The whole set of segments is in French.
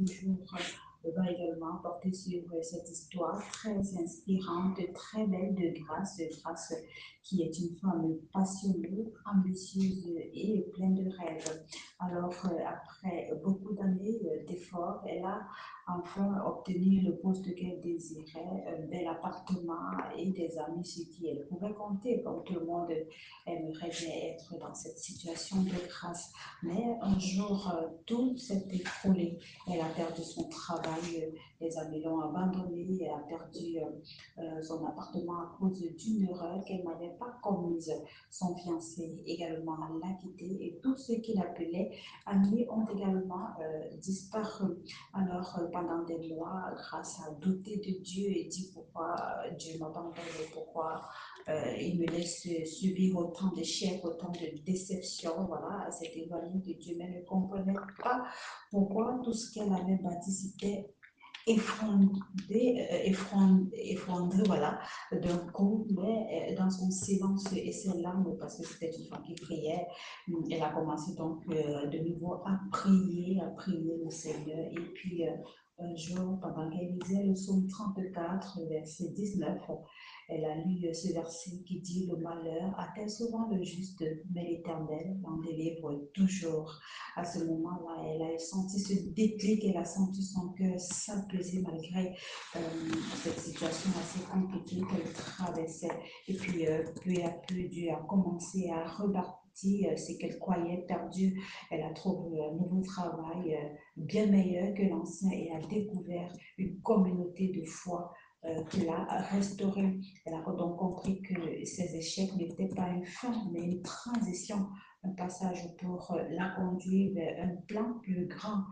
toujours va également porter sur cette histoire très inspirante, très belle de Grâce qui est une femme passionnée, ambitieuse et pleine de rêves. Alors, après beaucoup d'années d'efforts, elle a enfin obtenu le poste qu'elle désirait, un bel appartement et des amis sur qui elle pouvait compter. Comme tout le monde aimerait bien être dans cette situation de grâce. Mais un jour, tout s'est écroulé. Elle a perdu son travail, les amis l'ont abandonnée, elle a perdu son appartement à cause d'une erreur qu'elle n'avait pas commise. Son fiancé également l'a quittée et tous ceux qui l'appelaient amis ont également disparu. Alors, pendant des mois, Grâce a douté de Dieu et dit pourquoi Dieu m'abandonne, pourquoi il me laisse subir autant d'échecs, autant de déceptions. Voilà, elle s'est éloignée de Dieu, mais ne comprenait pas pourquoi tout ce qu'elle avait bâti s'était effondré, voilà, d'un coup, mais dans son silence et ses larmes, parce que c'était une femme qui priait, elle a commencé donc de nouveau à prier le Seigneur, et puis un jour, pendant qu'elle lisait le psaume 34, verset 19, elle a lu ce verset qui dit: le malheur atteint souvent le juste, mais l'Éternel l'en délivre toujours. À ce moment-là, elle a senti ce déclic, elle a senti son cœur s'apaiser malgré cette situation assez compliquée qu'elle traversait. Et puis, peu à peu, Dieu a commencé à rebâtir ce qu'elle croyait perdu. Elle a trouvé un nouveau travail bien meilleur que l'ancien et a découvert une communauté de foi qu'il a restaurée. Elle a donc compris que ces échecs n'étaient pas une fin, mais une transition, un passage pour la conduire vers un plan plus grand.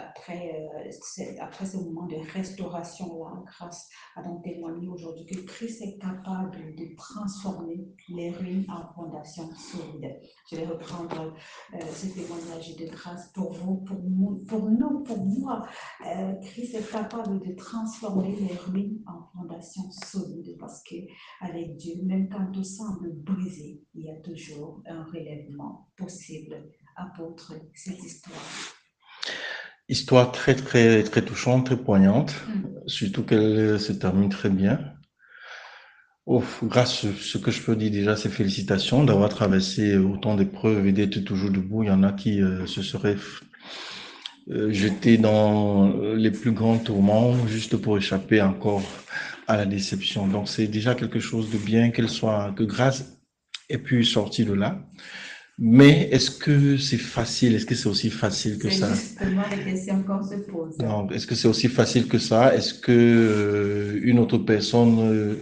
Après ce moment de restauration-là, Grâce a donc témoigné aujourd'hui que Christ est capable de transformer les ruines en fondations solides. Je vais reprendre ce témoignage de Grâce pour vous, pour moi. Christ est capable de transformer les ruines en fondations solides parce qu'avec Dieu, même quand tout semble brisé, il y a toujours un relèvement possible. Apôtre, cette histoire. Histoire très, très, très touchante, très poignante, surtout qu'elle se termine très bien. Oh, grâce, ce que je peux dire déjà, c'est félicitations d'avoir traversé autant d'épreuves et d'être toujours debout. Il y en a qui se seraient jetés dans les plus grands tourments juste pour échapper encore à la déception. Donc c'est déjà quelque chose de bien que grâce ait pu sortir de là. Mais est-ce que c'est facile? Est-ce que c'est aussi facile que ça? C'est justement les questions qu'on se pose. Non, est-ce que c'est aussi facile que ça? Est-ce que une autre personne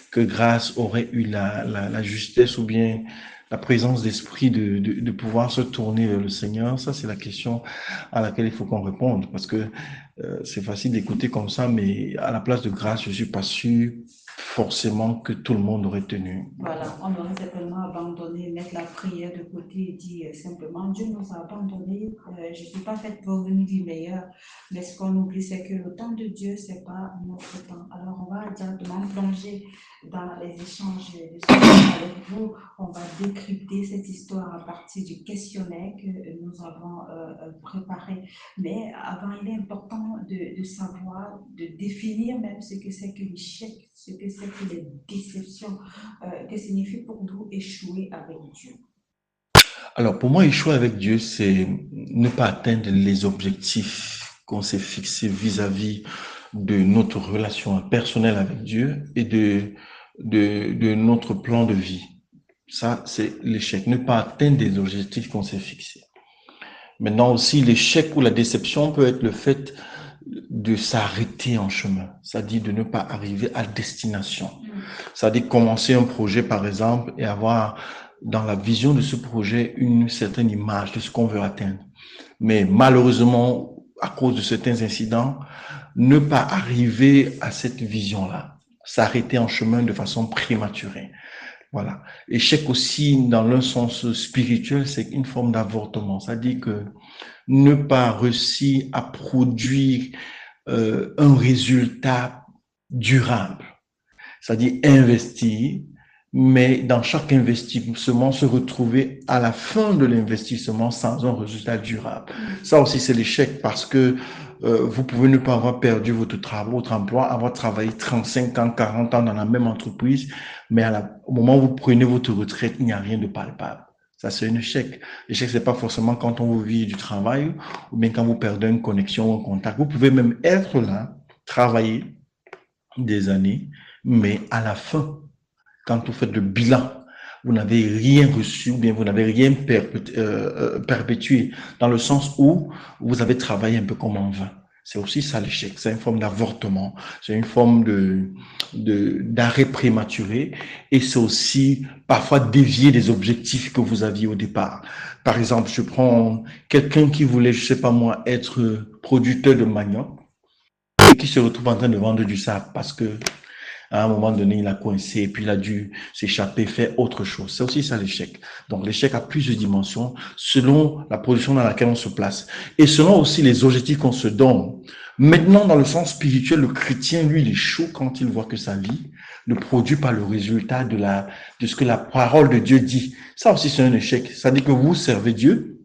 que Grâce aurait eu la justesse ou bien la présence d'esprit de pouvoir se tourner vers le Seigneur? Ça, c'est la question à laquelle il faut qu'on réponde, parce que c'est facile d'écouter comme ça, mais à la place de Grâce, je suis pas sûr forcément que tout le monde aurait tenu. Voilà, on aurait certainement abandonné, mettre la prière de côté et dire simplement: Dieu nous a abandonnés, je ne suis pas faite pour venir du meilleur. Mais ce qu'on oublie, c'est que le temps de Dieu, ce n'est pas notre temps. Alors, on va directement plonger dans les échanges de ce matin avec vous. On va décrypter cette histoire à partir du questionnaire que nous avons préparé. Mais avant, il est important de savoir, de définir même ce que c'est que l'échec, ce que c'est que les déceptions. Que signifie pour nous échouer avec Dieu? Alors, pour moi, échouer avec Dieu, c'est ne pas atteindre les objectifs qu'on s'est fixés vis-à-vis de notre relation personnelle avec Dieu et de notre plan de vie. Ça, c'est l'échec. Ne pas atteindre des objectifs qu'on s'est fixés. Maintenant aussi, l'échec ou la déception peut être le fait de s'arrêter en chemin, c'est-à-dire de ne pas arriver à destination. C'est-à-dire commencer un projet, par exemple, et avoir dans la vision de ce projet une certaine image de ce qu'on veut atteindre. Mais malheureusement, à cause de certains incidents, ne pas arriver à cette vision-là, s'arrêter en chemin de façon prématurée. Voilà. Échec aussi, dans le sens spirituel, c'est une forme d'avortement. C'est-à-dire que ne pas réussir à produire un résultat durable. C'est-à-dire investir, mais dans chaque investissement, se retrouver à la fin de l'investissement sans un résultat durable. Ça aussi, c'est l'échec parce que vous pouvez ne pas avoir perdu votre travail, votre emploi, avoir travaillé 35 ans, 40 ans dans la même entreprise, mais au moment où vous prenez votre retraite, il n'y a rien de palpable. Ça, c'est un échec. L'échec, c'est pas forcément quand on vous vit du travail ou bien quand vous perdez une connexion ou un contact. Vous pouvez même être là, travailler des années, mais à la fin, quand vous faites le bilan, vous n'avez rien reçu ou bien vous n'avez rien perpétué dans le sens où vous avez travaillé un peu comme en vain. C'est aussi ça l'échec. C'est une forme d'avortement, c'est une forme d'arrêt prématuré et c'est aussi parfois dévier des objectifs que vous aviez au départ. Par exemple, je prends quelqu'un qui voulait, je sais pas moi, être producteur de manioc et qui se retrouve en train de vendre du sable parce que à un moment donné, il a coincé et puis il a dû s'échapper, faire autre chose. C'est aussi ça l'échec. Donc l'échec a plusieurs dimensions selon la position dans laquelle on se place et selon aussi les objectifs qu'on se donne. Maintenant, dans le sens spirituel, le chrétien, lui, il échoue quand il voit que sa vie ne produit pas le résultat de ce que la parole de Dieu dit. Ça aussi, c'est un échec. Ça dit que vous servez Dieu.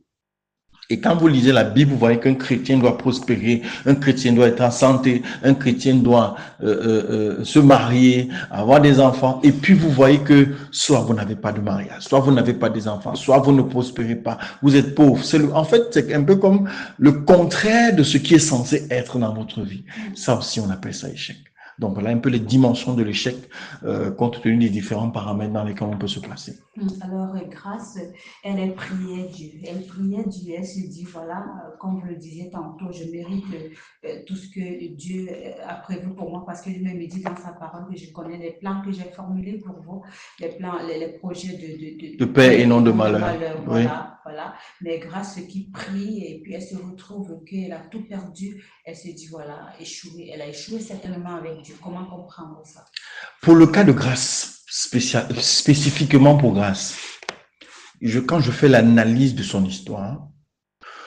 Et quand vous lisez la Bible, vous voyez qu'un chrétien doit prospérer, un chrétien doit être en santé, un chrétien doit se marier, avoir des enfants. Et puis vous voyez que soit vous n'avez pas de mariage, soit vous n'avez pas des enfants, soit vous ne prospérez pas, vous êtes pauvre. En fait, c'est un peu comme le contraire de ce qui est censé être dans votre vie. Ça aussi, on appelle ça échec. Donc voilà un peu les dimensions de l'échec compte tenu des différents paramètres dans lesquels on peut se placer. Alors, grâce, elle priait Dieu. Elle priait Dieu. Elle se dit, voilà, comme vous le disiez tantôt, je mérite tout ce que Dieu a prévu pour moi parce que lui-même me dit dans sa parole que je connais les plans que j'ai formulés pour vous, les plans, les projets de paix et non de malheur. Voilà, voilà. Mais grâce qui prie et puis elle se retrouve qu'elle a tout perdu, elle se dit, voilà, échoué. Elle a échoué certainement avec Dieu. Comment comprendre ça? Pour le cas de grâce, spécifiquement pour grâce, quand je fais l'analyse de son histoire,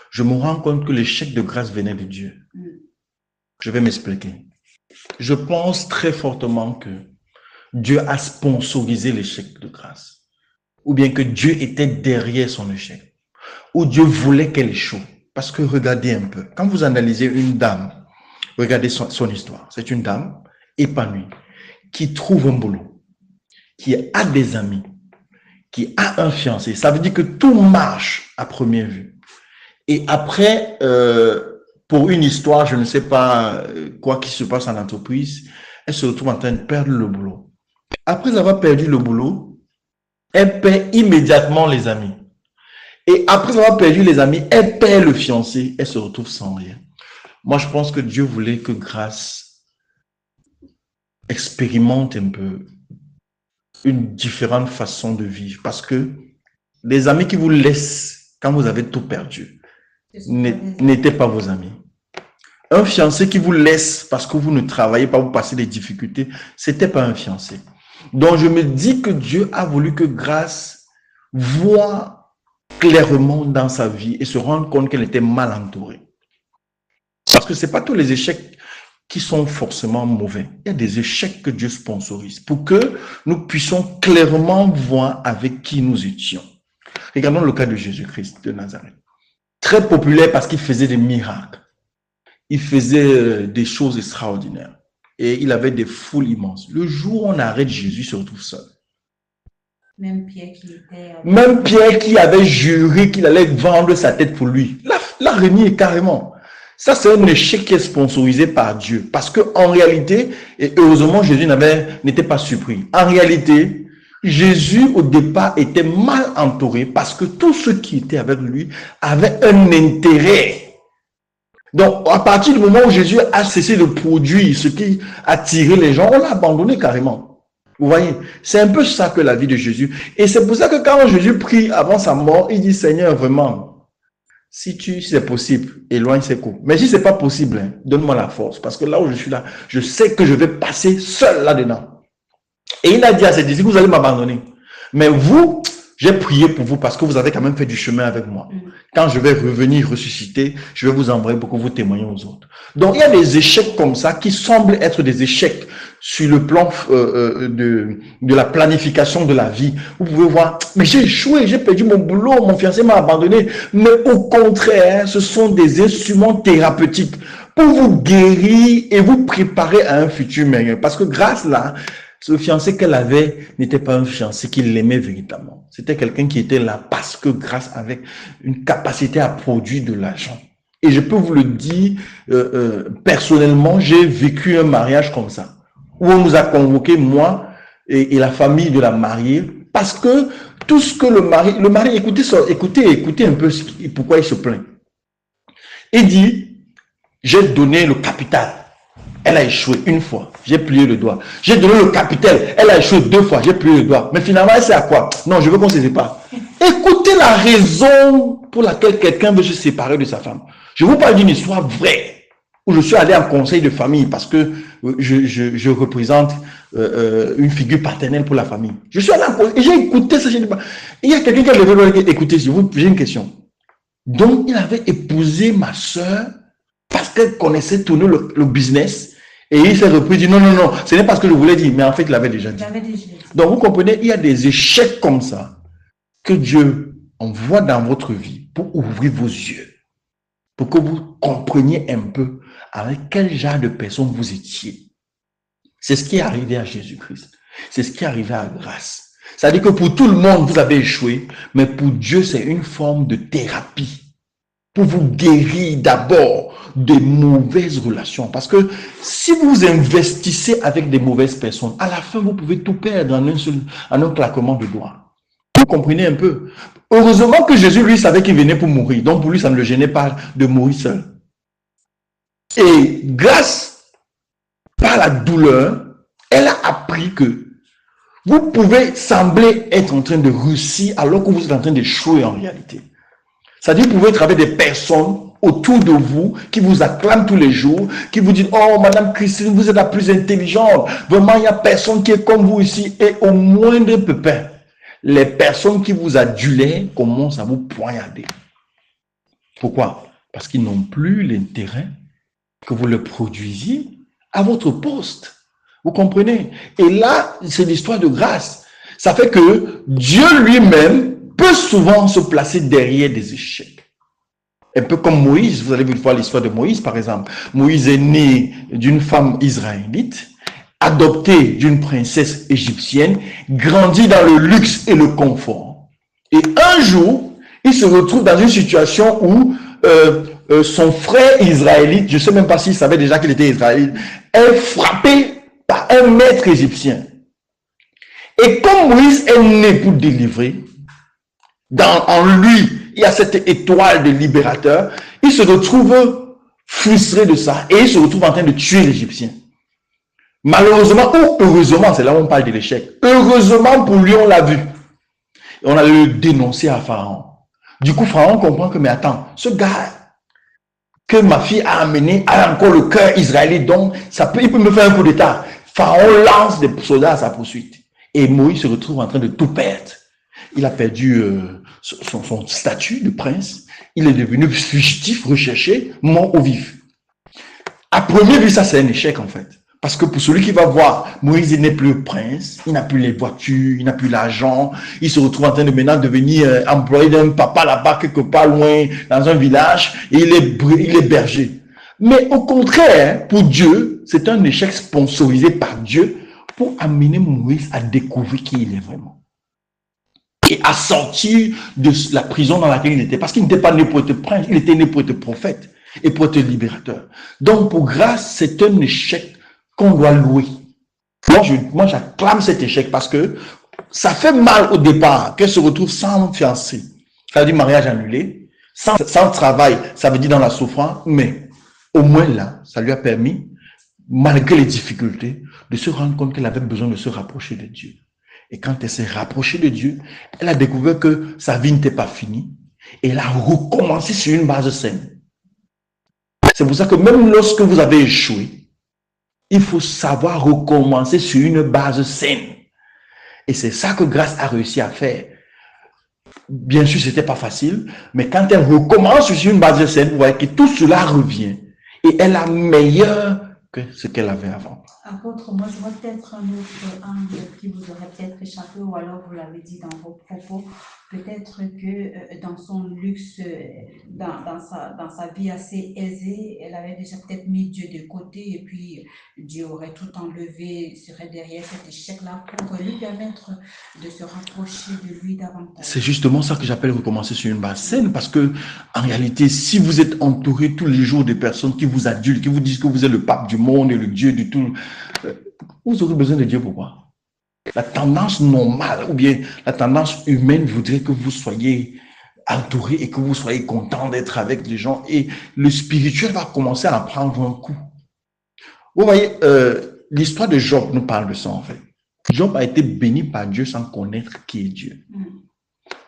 je me rends compte que l'échec de grâce venait de Dieu. Je vais m'expliquer. Je pense très fortement que Dieu a sponsorisé l'échec de grâce, ou bien que Dieu était derrière son échec, ou Dieu voulait qu'elle échoue. Parce que regardez un peu, quand vous analysez une dame, regardez son histoire. C'est une dame épanouie, qui trouve un boulot, qui a des amis, qui a un fiancé. Ça veut dire que tout marche à première vue. Et après, pour une histoire, je ne sais pas quoi qui se passe en entreprise, elle se retrouve en train de perdre le boulot. Après avoir perdu le boulot, elle perd immédiatement les amis. Et après avoir perdu les amis, elle perd le fiancé, elle se retrouve sans rien. Moi, je pense que Dieu voulait que grâce expérimente un peu une différente façon de vivre. Parce que les amis qui vous laissent quand vous avez tout perdu n'étaient pas vos amis. Un fiancé qui vous laisse parce que vous ne travaillez pas, vous passez des difficultés, c'était pas un fiancé. Donc, je me dis que Dieu a voulu que grâce voie clairement dans sa vie et se rende compte qu'elle était mal entourée. Parce que c'est pas tous les échecs qui sont forcément mauvais. Il y a des échecs que Dieu sponsorise pour que nous puissions clairement voir avec qui nous étions. Regardons le cas de Jésus-Christ de Nazareth. Très populaire parce qu'il faisait des miracles. Il faisait des choses extraordinaires. Et il avait des foules immenses. Le jour où on arrête Jésus, il se retrouve seul. Même Pierre qui avait juré qu'il allait vendre sa tête pour lui. L'a renié carrément. Ça, c'est un échec qui est sponsorisé par Dieu. Parce que en réalité, et heureusement, Jésus n'était pas surpris. En réalité, Jésus, au départ, était mal entouré parce que tous ceux qui étaient avec lui avaient un intérêt. Donc, à partir du moment où Jésus a cessé de produire ce qui attirait les gens, on l'a abandonné carrément. Vous voyez, c'est un peu ça que la vie de Jésus. Et c'est pour ça que quand Jésus prie avant sa mort, il dit, Seigneur, vraiment, si c'est possible, éloigne ces coups. Mais si c'est pas possible, hein, donne-moi la force. Parce que là où je suis là, je sais que je vais passer seul là-dedans. Et il a dit à ses disciples, vous allez m'abandonner. Mais vous, J'ai prié pour vous parce que vous avez quand même fait du chemin avec moi. Quand je vais revenir ressusciter, je vais vous envoyer pour que vous témoignez aux autres. Donc, il y a des échecs comme ça qui semblent être des échecs sur le plan de la planification de la vie. Vous pouvez voir, mais j'ai échoué, j'ai perdu mon boulot, mon fiancé m'a abandonné. Mais au contraire, ce sont des instruments thérapeutiques pour vous guérir et vous préparer à un futur meilleur. Parce que grâce là, ce fiancé qu'elle avait n'était pas un fiancé qui l'aimait véritablement. C'était quelqu'un qui était là parce que grâce avec une capacité à produire de l'argent. Et je peux vous le dire, personnellement, j'ai vécu un mariage comme ça, où on nous a convoqué, moi et la famille de la mariée, parce que tout ce que le mari, écoutez un peu pourquoi il se plaint. Il dit, j'ai donné le capital. Elle a échoué une fois, j'ai plié le doigt. J'ai donné le capital, elle a échoué 2 fois, j'ai plié le doigt. Mais finalement, elle sait à quoi? Non, je veux qu'on se sépare. Écoutez la raison pour laquelle quelqu'un veut se séparer de sa femme. Je vous parle d'une histoire vraie, où je suis allé en conseil de famille parce que je représente une figure paternelle pour la famille. Je suis allé en conseil et j'ai écouté ça. Il y a quelqu'un qui a levé le doigt. Écoutez, j'ai une question. Donc, il avait épousé ma soeur parce qu'elle connaissait tourner le business. Et il s'est repris, dit non, ce n'est pas ce que je voulais dire, mais en fait, il l'avait déjà dit. Donc, vous comprenez, il y a des échecs comme ça que Dieu envoie dans votre vie pour ouvrir vos yeux, pour que vous compreniez un peu avec quel genre de personne vous étiez. C'est ce qui est arrivé à Jésus-Christ. C'est ce qui est arrivé à Grâce. C'est-à-dire que pour tout le monde, vous avez échoué, mais pour Dieu, c'est une forme de thérapie pour vous guérir d'abord des mauvaises relations. Parce que si vous investissez avec des mauvaises personnes, à la fin, vous pouvez tout perdre en un claquement de doigts. Vous comprenez un peu? Heureusement que Jésus, lui, savait qu'il venait pour mourir. Donc, pour lui, ça ne le gênait pas de mourir seul. Et grâce par la douleur, elle a appris que vous pouvez sembler être en train de réussir alors que vous êtes en train d'échouer en réalité. C'est-à-dire que vous pouvez trouver des personnes autour de vous qui vous acclament tous les jours, qui vous disent « Oh, Madame Christine, vous êtes la plus intelligente. Vraiment, il n'y a personne qui est comme vous ici. » Et au moindre pépin, les personnes qui vous adulèrent commencent à vous poignarder. Pourquoi? Parce qu'ils n'ont plus l'intérêt que vous le produisiez à votre poste. Vous comprenez? Et là, c'est l'histoire de Grâce. Ça fait que Dieu lui-même peut souvent se placer derrière des échecs. Un peu comme Moïse, vous allez voir l'histoire de Moïse par exemple. Moïse est né d'une femme israélite, adopté d'une princesse égyptienne, grandi dans le luxe et le confort. Et un jour, il se retrouve dans une situation où son frère israélite, je ne sais même pas s'il savait déjà qu'il était israélite, est frappé par un maître égyptien. Et comme Moïse est né pour délivrer, en lui, il y a cette étoile de libérateur, il se retrouve frustré de ça et il se retrouve en train de tuer l'Égyptien. Malheureusement ou heureusement, c'est là où on parle de l'échec. Heureusement pour lui, on l'a vu. Et on a le dénoncé à Pharaon. Du coup, Pharaon comprend que, mais attends, ce gars que ma fille a amené a encore le cœur israélite, donc il peut me faire un coup d'état. Pharaon lance des soldats à sa poursuite. Et Moïse se retrouve en train de tout perdre. Il a perdu son statut de prince. Il est devenu fugitif, recherché, mort au vif. À première vue, ça c'est un échec en fait. Parce que pour celui qui va voir, Moïse n'est plus prince, il n'a plus les voitures, il n'a plus l'argent, il se retrouve en train de maintenant devenir employé d'un papa là-bas, quelque part loin, dans un village, et il est berger. Mais au contraire, pour Dieu, c'est un échec sponsorisé par Dieu pour amener Moïse à découvrir qui il est vraiment. Et à sortir de la prison dans laquelle il était. Parce qu'il n'était pas né pour être prince, il était né pour être prophète et pour être libérateur. Donc, pour Grâce, c'est un échec qu'on doit louer. Moi, j'acclame cet échec parce que ça fait mal au départ qu'elle se retrouve sans fiancé. Ça veut dire mariage annulé, sans travail, ça veut dire dans la souffrance, mais au moins là, ça lui a permis, malgré les difficultés, de se rendre compte qu'elle avait besoin de se rapprocher de Dieu. Et quand elle s'est rapprochée de Dieu, elle a découvert que sa vie n'était pas finie et elle a recommencé sur une base saine. C'est pour ça que même lorsque vous avez échoué, il faut savoir recommencer sur une base saine. Et c'est ça que Grâce a réussi à faire. Bien sûr, c'était pas facile, mais quand elle recommence sur une base saine, vous voyez que tout cela revient. Et elle est meilleure que ce qu'elle avait avant. Apôtre, moi je vois peut-être un autre angle qui vous aurait peut-être échappé, ou alors vous l'avez dit dans vos propos. Peut-être que dans son luxe, dans sa vie assez aisée, elle avait déjà peut-être mis Dieu de côté, et puis Dieu aurait tout enlevé, serait derrière cet échec-là pour lui permettre de se rapprocher de lui davantage. C'est justement ça que j'appelle recommencer sur une base saine, parce que en réalité, si vous êtes entouré tous les jours de personnes qui vous adulent, qui vous disent que vous êtes le pape du monde et le Dieu du tout, vous aurez besoin de Dieu pour quoi? La tendance normale ou bien la tendance humaine voudrait que vous soyez entouré et que vous soyez content d'être avec les gens, et le spirituel va commencer à en prendre un coup. Vous voyez, l'histoire de Job nous parle de ça en fait. Job a été béni par Dieu sans connaître qui est Dieu.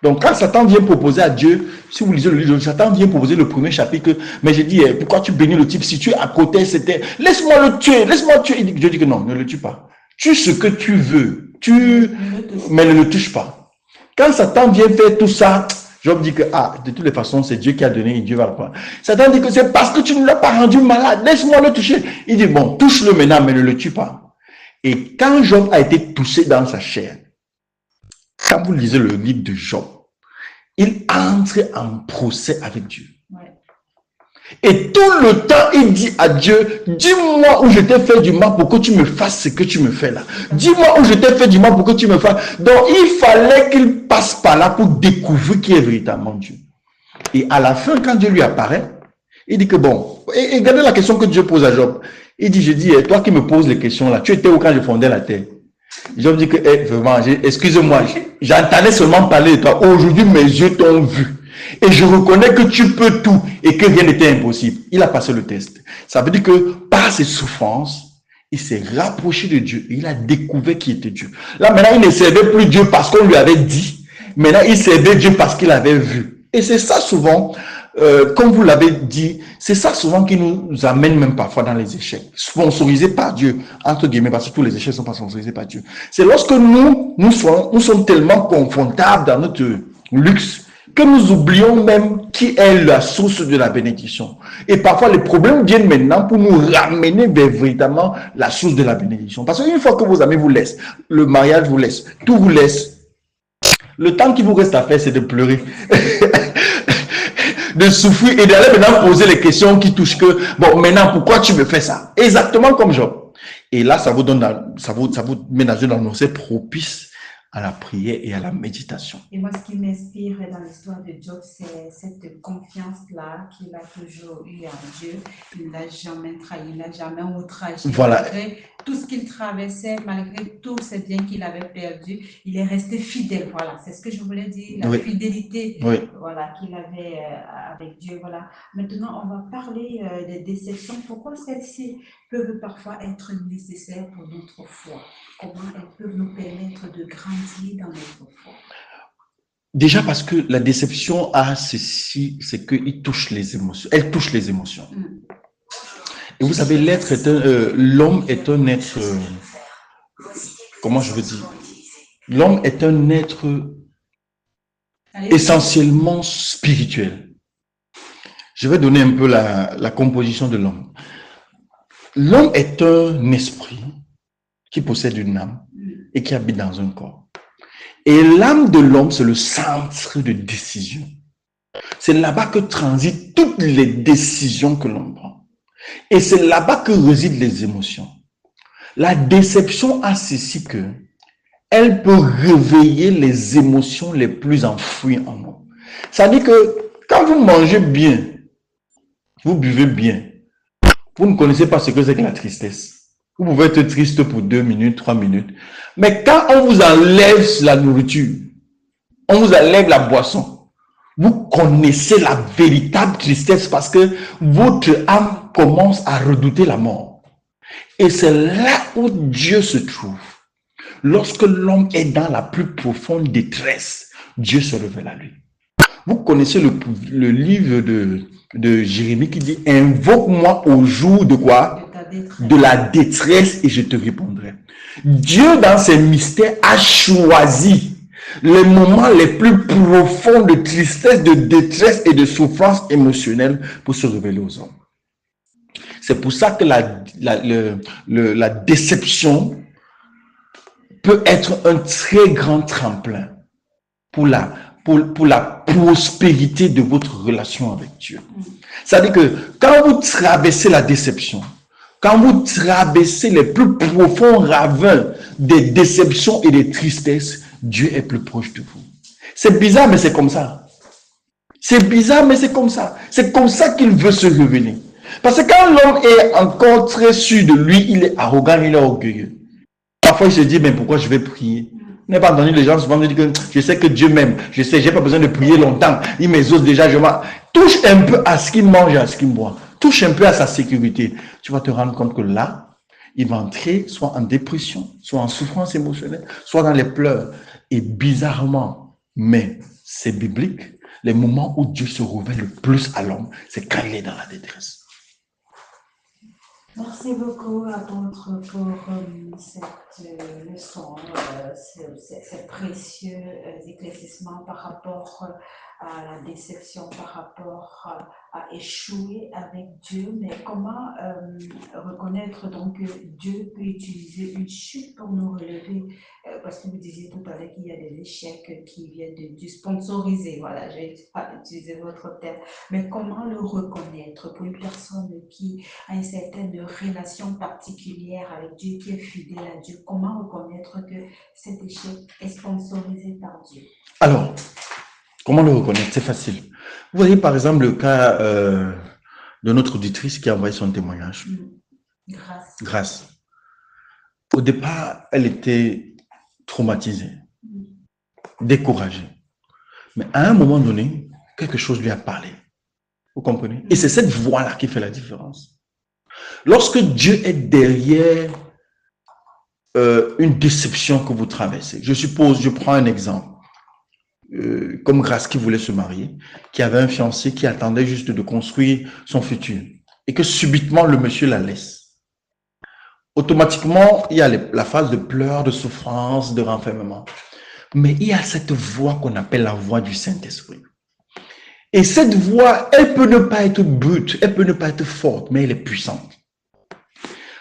Donc quand Satan vient proposer à Dieu, si vous lisez le livre, Satan vient proposer le premier chapitre, mais j'ai dit, pourquoi tu bénis le type si tu es à côté, c'était, laisse-moi le tuer, laisse-moi tuer. Dieu dit que non, ne le tue pas. Tue ce que tu veux, mais ne le touche pas. Quand Satan vient faire tout ça, Job dit que, de toutes les façons, c'est Dieu qui a donné et Dieu va le prendre. Satan dit que c'est parce que tu ne l'as pas rendu malade, laisse-moi le toucher. Il dit, bon, touche-le maintenant, mais ne le tue pas. Et quand Job a été touché dans sa chair, quand vous lisez le livre de Job, il entre en procès avec Dieu. Ouais. Et tout le temps, il dit à Dieu, dis-moi où je t'ai fait du mal pour que tu me fasses ce que tu me fais là. Dis-moi où je t'ai fait du mal pour que tu me fasses. Donc, il fallait qu'il passe par là pour découvrir qui est véritablement Dieu. Et à la fin, quand Dieu lui apparaît, il dit que bon, et regardez la question que Dieu pose à Job. Il dit, toi qui me poses les questions là, tu étais où quand je fondais la terre? Job dit que, vraiment, excuse-moi, j'entendais seulement parler de toi. Aujourd'hui, mes yeux t'ont vu. Et je reconnais que tu peux tout et que rien n'était impossible. Il a passé le test. Ça veut dire que par ses souffrances, il s'est rapproché de Dieu. Et il a découvert qui était Dieu. Là, maintenant, il ne servait plus Dieu parce qu'on lui avait dit. Maintenant, il servait Dieu parce qu'il avait vu. Et c'est ça souvent, comme vous l'avez dit, c'est ça souvent qui nous amène même parfois dans les échecs. Sponsorisés par Dieu, entre guillemets, parce que tous les échecs ne sont pas sponsorisés par Dieu. C'est lorsque nous sommes tellement confortables dans notre luxe que nous oublions même qui est la source de la bénédiction. Et parfois, les problèmes viennent maintenant pour nous ramener vers véritablement la source de la bénédiction. Parce qu'une fois que vos amis vous laissent, le mariage vous laisse, tout vous laisse, le temps qu'il vous reste à faire, c'est de pleurer, de souffrir et d'aller maintenant poser les questions qui touchent que, bon, maintenant, pourquoi tu me fais ça? Exactement comme Job. Et là, ça vous donne, ça vous met dans une atmosphère propice à la prière et à la méditation. Et moi, ce qui m'inspire dans l'histoire de Job, c'est cette confiance-là qu'il a toujours eue en Dieu. Il ne l'a jamais trahi, il ne l'a jamais outragé. Voilà. Malgré tout ce qu'il traversait, malgré tous ces biens qu'il avait perdus, il est resté fidèle. Voilà, c'est ce que je voulais dire, la fidélité voilà, qu'il avait avec Dieu. Voilà. Maintenant, on va parler des déceptions. Pourquoi celles-ci peuvent parfois être nécessaires pour notre foi? Comment elles peuvent nous permettre de grandir dans notre foi? Déjà parce que la déception a ceci, c'est qu'il touche les émotions. Elle touche les émotions. Et vous savez, l'homme est un être, comment je veux dire? L'homme est un être essentiellement spirituel. Je vais donner un peu la composition de l'homme. L'homme est un esprit qui possède une âme et qui habite dans un corps. Et l'âme de l'homme, c'est le centre de décision. C'est là-bas que transitent toutes les décisions que l'on prend. Et c'est là-bas que résident les émotions. La déception a ceci que elle peut réveiller les émotions les plus enfouies en nous. Ça dit que quand vous mangez bien, vous buvez bien, vous ne connaissez pas ce que c'est que la tristesse. Vous pouvez être triste pour 2 minutes, 3 minutes. Mais quand on vous enlève la nourriture, on vous enlève la boisson, vous connaissez la véritable tristesse parce que votre âme commence à redouter la mort. Et c'est là où Dieu se trouve. Lorsque l'homme est dans la plus profonde détresse, Dieu se révèle à lui. Vous connaissez le livre de Jérémie qui dit « Invoque-moi au jour de quoi ?» De la détresse et je te répondrai. Dieu, dans ses mystères, a choisi les moments les plus profonds de tristesse, de détresse et de souffrance émotionnelle pour se révéler aux hommes. C'est pour ça que la déception peut être un très grand tremplin pour la prospérité de votre relation avec Dieu. C'est-à-dire que quand vous traversez la déception, quand vous traversez les plus profonds ravins des déceptions et des tristesses, Dieu est plus proche de vous. C'est bizarre, mais c'est comme ça. C'est bizarre, mais c'est comme ça. C'est comme ça qu'il veut se révéler. Parce que quand l'homme est encore très sûr de lui, il est arrogant, il est orgueilleux. Parfois, il se dit, mais pourquoi je vais prier? Vous n'avez pas entendu les gens souvent me dire que je sais que Dieu m'aime. Je sais, j'ai pas besoin de prier longtemps. Il m'exauce déjà, touche un peu à ce qu'il mange et à ce qu'il boit. Touche un peu à sa sécurité. Tu vas te rendre compte que là, il va entrer soit en dépression, soit en souffrance émotionnelle, soit dans les pleurs. Et bizarrement, mais c'est biblique, les moments où Dieu se révèle le plus à l'homme, c'est quand il est dans la détresse. Merci beaucoup, apôtre, pour cette leçon, ces précieux éclaircissements par rapport à la déception, par rapport à échouer avec Dieu. Mais comment reconnaître donc que Dieu peut utiliser une chute pour nous relever? Parce que vous disiez tout à l'heure qu'il y a des échecs qui viennent de Dieu sponsorisé. Voilà, je vais pas utiliser votre terme. Mais comment le reconnaître pour une personne qui a une certaine relation particulière avec Dieu, qui est fidèle à Dieu? Comment reconnaître que cet échec est sponsorisé par Dieu? Alors, comment le reconnaître? C'est facile. Vous voyez par exemple le cas de notre auditrice qui a envoyé son témoignage. Grâce. Au départ, elle était traumatisée, découragée. Mais à un moment donné, quelque chose lui a parlé. Vous comprenez? Et c'est cette voix-là qui fait la différence. Lorsque Dieu est derrière une déception que vous traversez, je suppose, je prends un exemple, comme Grâce qui voulait se marier, qui avait un fiancé qui attendait juste de construire son futur, et que subitement le monsieur la laisse. Automatiquement, il y a la phase de pleurs, de souffrance, de renfermement. Mais il y a cette voix qu'on appelle la voix du Saint-Esprit. Et cette voix, elle peut ne pas être brute, elle peut ne pas être forte, mais elle est puissante.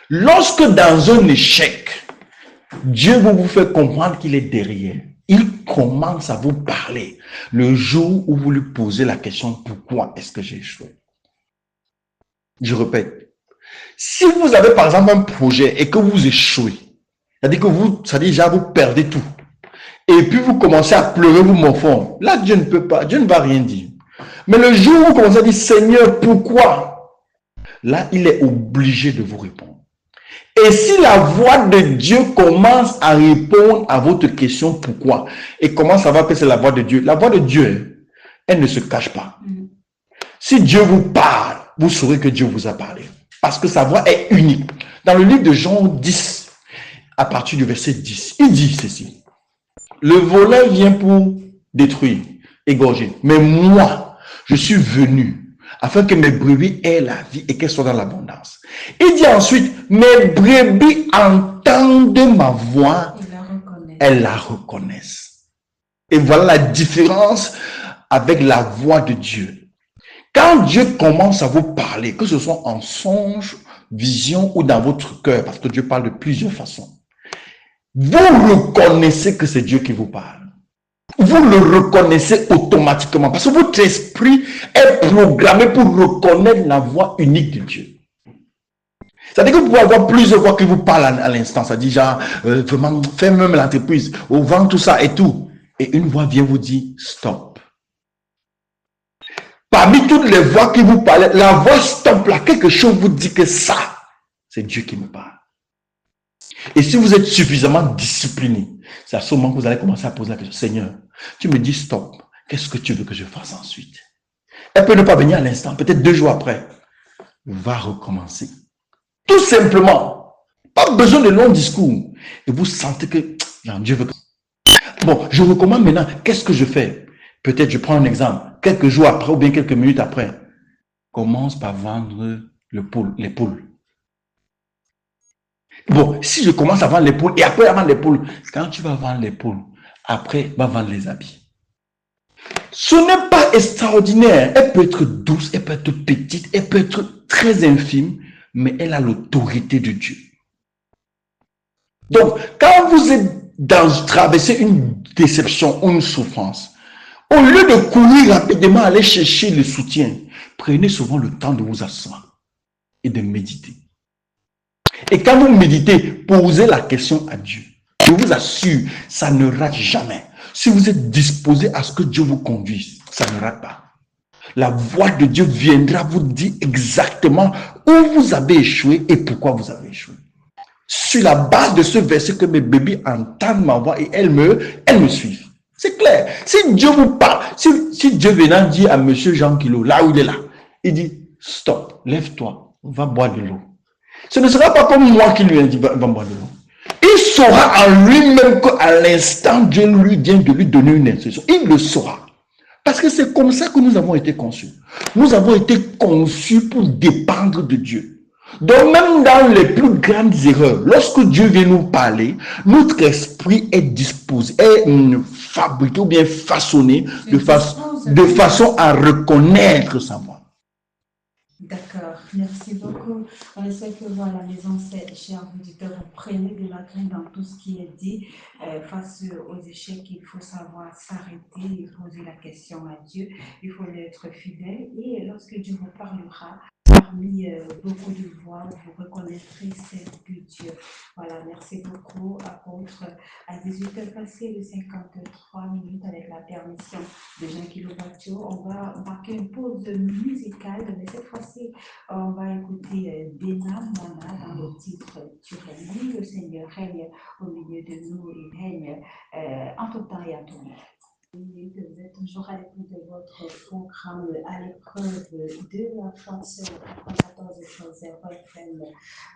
Lorsque dans un échec, Dieu vous fait comprendre qu'il est derrière, il commence à vous parler le jour où vous lui posez la question, pourquoi est-ce que j'ai échoué? Je répète, si vous avez par exemple un projet et que vous échouez, c'est-à-dire que déjà vous perdez tout, et puis vous commencez à pleurer, vous morfondre, là Dieu ne peut pas, Dieu ne va rien dire. Mais le jour où vous commencez à dire, Seigneur, pourquoi? Là, il est obligé de vous répondre. Et si la voix de Dieu commence à répondre à votre question, pourquoi? Et comment savoir que c'est la voix de Dieu? La voix de Dieu, elle ne se cache pas. Si Dieu vous parle, vous saurez que Dieu vous a parlé. Parce que sa voix est unique. Dans le livre de Jean 10, à partir du verset 10, il dit ceci. Le voleur vient pour détruire, égorger. Mais moi, je suis venu afin que mes brebis aient la vie et qu'elles soient dans l'abondance. Il dit ensuite, mes brebis entendent ma voix, elles la reconnaissent. Et voilà la différence avec la voix de Dieu. Quand Dieu commence à vous parler, que ce soit en songe, vision ou dans votre cœur, parce que Dieu parle de plusieurs façons, vous reconnaissez que c'est Dieu qui vous parle. Vous le reconnaissez automatiquement parce que votre esprit est programmé pour reconnaître la voix unique de Dieu. C'est-à-dire que vous pouvez avoir plusieurs voix qui vous parlent à l'instant. Ça dit genre, vraiment, fais même l'entreprise, au vent, tout ça et tout. Et une voix vient vous dire, stop. Parmi toutes les voix qui vous parlent, la voix stop là, quelque chose vous dit que ça, c'est Dieu qui me parle. Et si vous êtes suffisamment discipliné, c'est à ce moment que vous allez commencer à poser la question, Seigneur, tu me dis stop, qu'est-ce que tu veux que je fasse ensuite? Elle peut ne pas venir à l'instant, peut-être 2 jours après. Va recommencer. Tout simplement. Pas besoin de longs discours. Et vous sentez que Dieu veut. Bon, je recommande maintenant, qu'est-ce que je fais? Peut-être je prends un exemple. Quelques jours après ou bien quelques minutes après, commence par vendre les poules. Bon, si je commence à vendre les poules et après à vendre les poules, quand tu vas vendre les poules, Après, va vendre les habits. Ce n'est pas extraordinaire. Elle peut être douce, elle peut être petite, elle peut être très infime, mais elle a l'autorité de Dieu. Donc, quand vous êtes traversez une déception ou une souffrance, au lieu de courir rapidement aller chercher le soutien, prenez souvent le temps de vous asseoir et de méditer. Et quand vous méditez, posez la question à Dieu. Je vous assure, ça ne rate jamais. Si vous êtes disposé à ce que Dieu vous conduise, ça ne rate pas. La voix de Dieu viendra vous dire exactement où vous avez échoué et pourquoi vous avez échoué. Sur la base de ce verset que mes bébés entendent ma voix et elles me suivent. C'est clair. Si Dieu vous parle, si Dieu venant dire à monsieur Jean Kilo, là où il est là, il dit, stop, lève-toi, va boire de l'eau. Ce ne sera pas comme moi qui lui ai dit, va boire de l'eau. Il saura en lui-même qu'à l'instant, Dieu lui vient de lui donner une instruction. Il le saura. Parce que c'est comme ça que nous avons été conçus. Nous avons été conçus pour dépendre de Dieu. Donc même dans les plus grandes erreurs, lorsque Dieu vient nous parler, notre esprit est disposé, est fabriqué ou bien façonné de façon à reconnaître sa voix. D'accord, merci beaucoup. On sait que vous à la maison, chers auditeurs, vous prenez de la graine dans tout ce qui est dit. Face aux échecs, il faut savoir s'arrêter et poser la question à Dieu. Il faut être fidèle et lorsque Dieu vous parlera, parmi beaucoup de voix, vous reconnaîtrez celle de Dieu. Voilà, merci beaucoup, apôtre. À 18h passées de 53 minutes, avec la permission de Jean Baccio, on va marquer une pause musicale, mais cette fois-ci, on va écouter Dena Mana dans le titre Tu règnes. Le Seigneur règne au milieu de nous, il règne en tout temps et à tout moment. Vous êtes toujours à l'écoute de votre programme à l'épreuve de la France 94.0 FM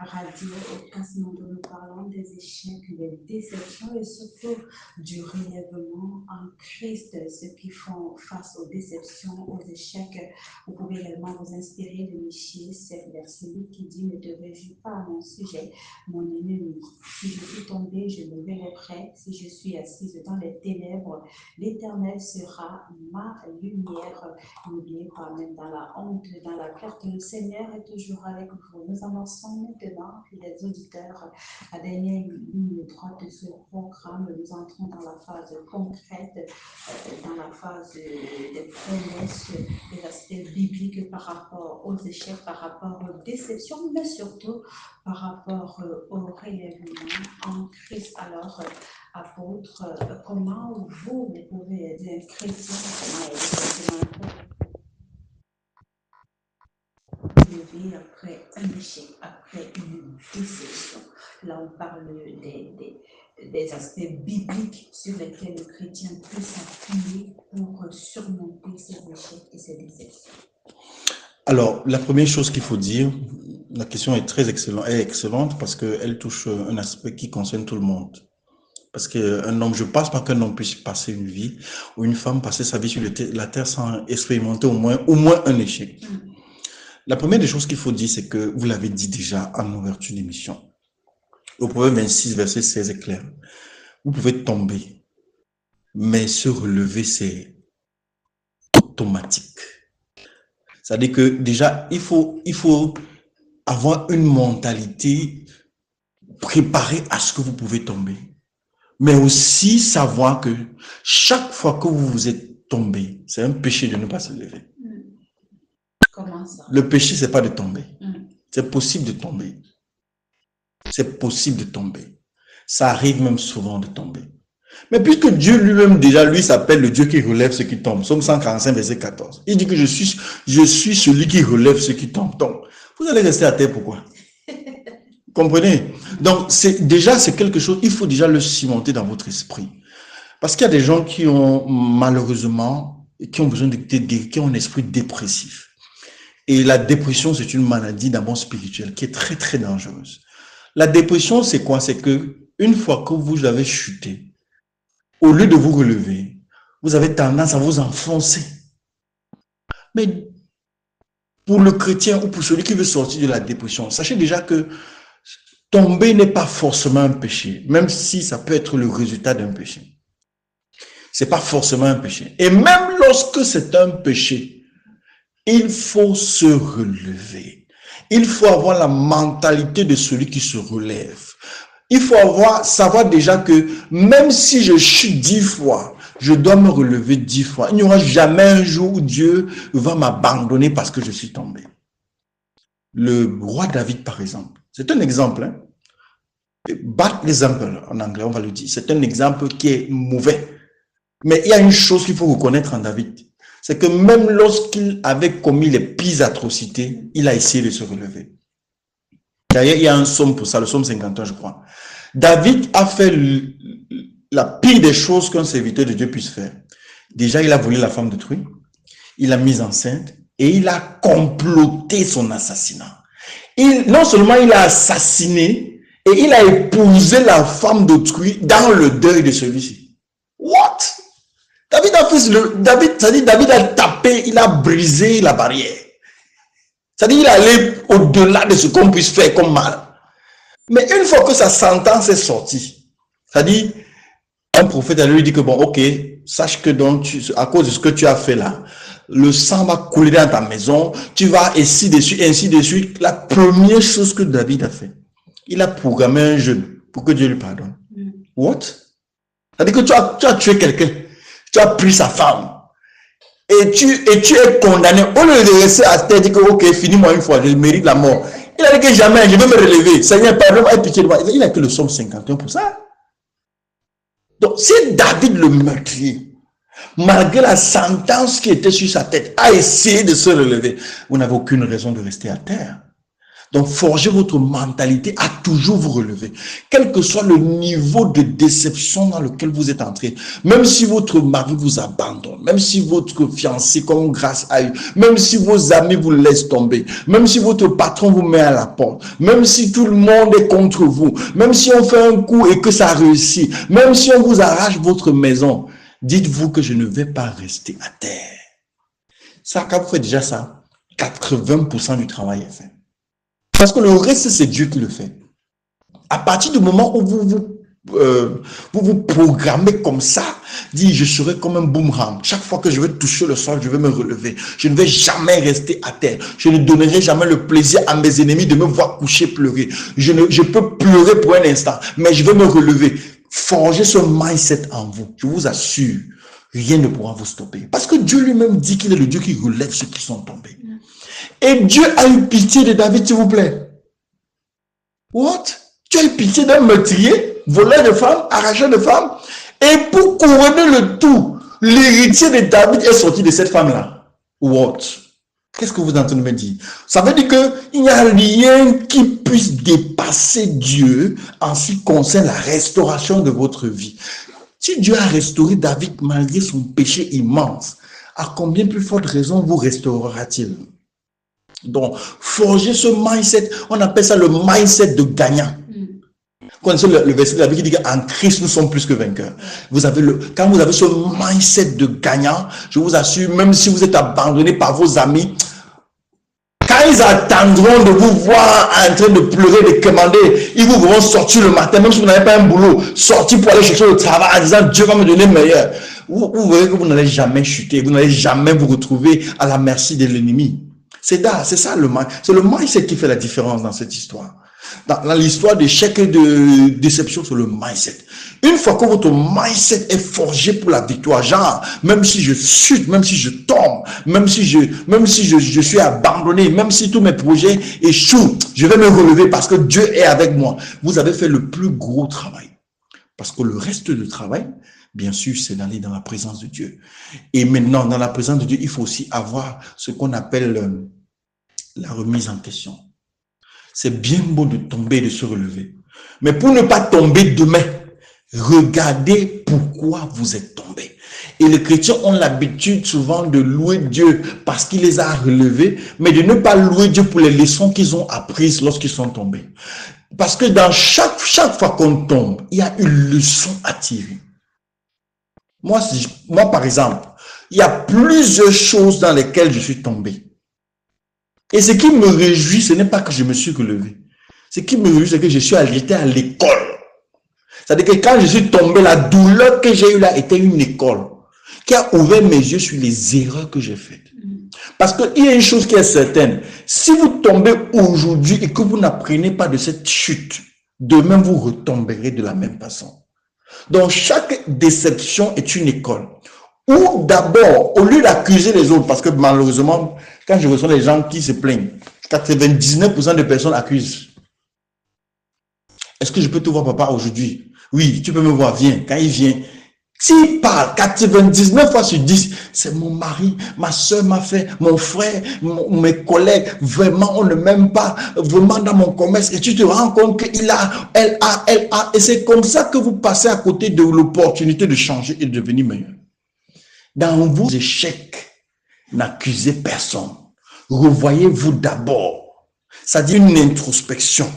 radio. Au classement où nous parlons des échecs, des déceptions et surtout du relèvement en Christ. Ceux qui font face aux déceptions, aux échecs, vous pouvez également vous inspirer de Michée 7, verset 8 qui dit: ne te réjouis pas à mon sujet, mon ennemi. Si je suis tombé, je me relèverai. Si je suis assise dans les ténèbres, l'Éternel sera ma lumière. N'oubliez pas, même dans la honte, dans la perte, le Seigneur est toujours avec vous. Nous avançons maintenant, les auditeurs, la dernière ligne droite de ce programme. Nous entrons dans la phase concrète, dans la phase des promesses, des aspects bibliques par rapport aux échecs, par rapport aux déceptions, mais surtout par rapport au relèvement en Christ. Alors, apôtre, comment vous pouvez aider un chrétien, lever après un échec, après une déception? Là, on parle des aspects bibliques sur lesquels le chrétien peut s'appuyer pour surmonter ses échecs et ses déceptions. Alors, la première chose qu'il faut dire, la question est excellente parce qu'elle touche un aspect qui concerne tout le monde. Parce qu'un homme, je ne pense pas qu'un homme puisse passer une vie ou une femme passer sa vie sur la terre sans expérimenter au moins un échec. La première des choses qu'il faut dire, c'est que vous l'avez dit déjà en ouverture d'émission. Au Proverbe 26, verset 16 est clair. Vous pouvez tomber, mais se relever, c'est automatique. C'est-à-dire que déjà, il faut avoir une mentalité préparée à ce que vous pouvez tomber. Mais aussi savoir que chaque fois que vous vous êtes tombé, c'est un péché de ne pas se lever. Comment ça? Le péché, c'est pas de tomber. C'est possible de tomber. C'est possible de tomber. Ça arrive même souvent de tomber. Mais puisque Dieu lui-même, déjà, lui s'appelle le Dieu qui relève ceux qui tombent. Psaume 145, verset 14. Il dit que je suis celui qui relève ceux qui tombent. Donc, vous allez rester à terre pourquoi? Comprenez? Donc, c'est quelque chose, il faut déjà le cimenter dans votre esprit. Parce qu'il y a des gens qui ont, malheureusement, qui ont besoin qui ont un esprit dépressif. Et la dépression, c'est une maladie d'abord spirituelle qui est très, très dangereuse. La dépression, c'est quoi? C'est que une fois que vous avez chuté, au lieu de vous relever, vous avez tendance à vous enfoncer. Mais pour le chrétien ou pour celui qui veut sortir de la dépression, sachez déjà que tomber n'est pas forcément un péché, même si ça peut être le résultat d'un péché. C'est pas forcément un péché. Et même lorsque c'est un péché, il faut se relever. Il faut avoir la mentalité de celui qui se relève. Il faut savoir déjà que même si je chute 10 fois, je dois me relever 10 fois. Il n'y aura jamais un jour où Dieu va m'abandonner parce que je suis tombé. Le roi David, par exemple, c'est un exemple. Hein? Bad example, en anglais, on va le dire. C'est un exemple qui est mauvais. Mais il y a une chose qu'il faut reconnaître en David. C'est que même lorsqu'il avait commis les pires atrocités, il a essayé de se relever. D'ailleurs, il y a un psaume pour ça, le psaume 51, je crois. David a fait la pire des choses qu'un serviteur de Dieu puisse faire. Déjà, il a volé la femme d'autrui, il a mis enceinte et il a comploté son assassinat. Non seulement il a assassiné, et il a épousé la femme d'autrui dans le deuil de celui-ci. What? David a tapé, il a brisé la barrière. C'est-à-dire, il est allé au-delà de ce qu'on puisse faire comme mal. Mais une fois que sa sentence est sortie, c'est-à-dire, un prophète lui dit que bon, ok, sache que donc à cause de ce que tu as fait là, le sang va couler dans ta maison, tu vas ainsi de suite. La première chose que David a fait, il a programmé un jeûne pour que Dieu lui pardonne. What? C'est-à-dire que tu as tué quelqu'un, tu as pris sa femme, et tu es condamné. Au lieu de rester à terre, dire que ok, finis-moi une fois, je mérite la mort. Il a dit que jamais, je vais me relever. Seigneur, pardonne-moi, aie pitié de moi. Il a que le psaume 51 pour ça. Donc, si David le meurtrier, malgré la sentence qui était sur sa tête, a essayé de se relever, vous n'avez aucune raison de rester à terre. Donc, forgez votre mentalité à toujours vous relever. Quel que soit le niveau de déception dans lequel vous êtes entré, même si votre mari vous abandonne, même si votre fiancé, comme grâce à eux, même si vos amis vous laissent tomber, même si votre patron vous met à la porte, même si tout le monde est contre vous, même si on fait un coup et que ça réussit, même si on vous arrache votre maison, dites-vous que je ne vais pas rester à terre. Ça, quand vous faites déjà ça, 80% du travail est fait. Parce que le reste, c'est Dieu qui le fait. À partir du moment où vous programmez comme ça, dit je serai comme un boomerang. Chaque fois que je vais toucher le sol, je vais me relever. Je ne vais jamais rester à terre. Je ne donnerai jamais le plaisir à mes ennemis de me voir coucher pleurer. Je peux pleurer pour un instant, mais je vais me relever. Forgez ce mindset en vous. Je vous assure, rien ne pourra vous stopper. Parce que Dieu lui-même dit qu'il est le Dieu qui relève ceux qui sont tombés. Et Dieu a eu pitié de David, s'il vous plaît. What? Tu as eu pitié d'un meurtrier, voleur de femmes, arracheur de femmes. Et pour couronner le tout, l'héritier de David est sorti de cette femme-là. What? Qu'est-ce que vous êtes en train de me dire? Ça veut dire qu'il n'y a rien qui puisse dépasser Dieu en ce qui concerne la restauration de votre vie. Si Dieu a restauré David malgré son péché immense, à combien plus forte raison vous restaurera-t-il? Donc, forger ce mindset, on appelle ça le mindset de gagnant. Vous connaissez le verset de la Bible qui dit qu'en Christ, nous sommes plus que vainqueurs. Quand vous avez ce mindset de gagnant, je vous assure, même si vous êtes abandonné par vos amis, quand ils attendront de vous voir en train de pleurer, de commander, ils vous verront sortir le matin, même si vous n'avez pas un boulot, sortir pour aller chercher le travail en disant Dieu va me donner le meilleur. Vous verrez que vous n'allez jamais chuter, vous n'allez jamais vous retrouver à la merci de l'ennemi. C'est ça le mindset. C'est le mindset qui fait la différence dans cette histoire. Dans l'histoire d'échec et de déception, c'est le mindset. Une fois que votre mindset est forgé pour la victoire, genre, même si je chute, même si je tombe, même si je suis abandonné, même si tous mes projets échouent, je vais me relever parce que Dieu est avec moi. Vous avez fait le plus gros travail. Parce que le reste du travail, bien sûr, c'est d'aller dans la présence de Dieu. Et maintenant, dans la présence de Dieu, il faut aussi avoir ce qu'on appelle la remise en question. C'est bien beau de tomber et de se relever. Mais pour ne pas tomber demain, regardez pourquoi vous êtes tombé. Et les chrétiens ont l'habitude souvent de louer Dieu parce qu'il les a relevés, mais de ne pas louer Dieu pour les leçons qu'ils ont apprises lorsqu'ils sont tombés. Parce que dans chaque fois qu'on tombe, il y a une leçon à tirer. Moi, par exemple, il y a plusieurs choses dans lesquelles je suis tombé. Et ce qui me réjouit, ce n'est pas que je me suis relevé. Ce qui me réjouit, c'est que je suis allé à l'école. C'est-à-dire que quand je suis tombé, la douleur que j'ai eue là était une école qui a ouvert mes yeux sur les erreurs que j'ai faites. Parce qu'il y a une chose qui est certaine. Si vous tombez aujourd'hui et que vous n'apprenez pas de cette chute, demain vous retomberez de la même façon. Donc chaque déception est une école. Ou d'abord, au lieu d'accuser les autres, parce que malheureusement, quand je reçois les gens qui se plaignent, 99% de personnes accusent. Est-ce que je peux te voir papa aujourd'hui? Oui, tu peux me voir, viens. Quand il vient, s'il parle 99 fois sur 10, c'est mon mari, ma soeur m'a fait, mon frère, mes collègues, vraiment on ne m'aime pas, vraiment dans mon commerce, et tu te rends compte qu'il a, elle a, et c'est comme ça que vous passez à côté de l'opportunité de changer et de devenir meilleur. Dans vos échecs, n'accusez personne. Revoyez-vous d'abord. Ça dit une introspection.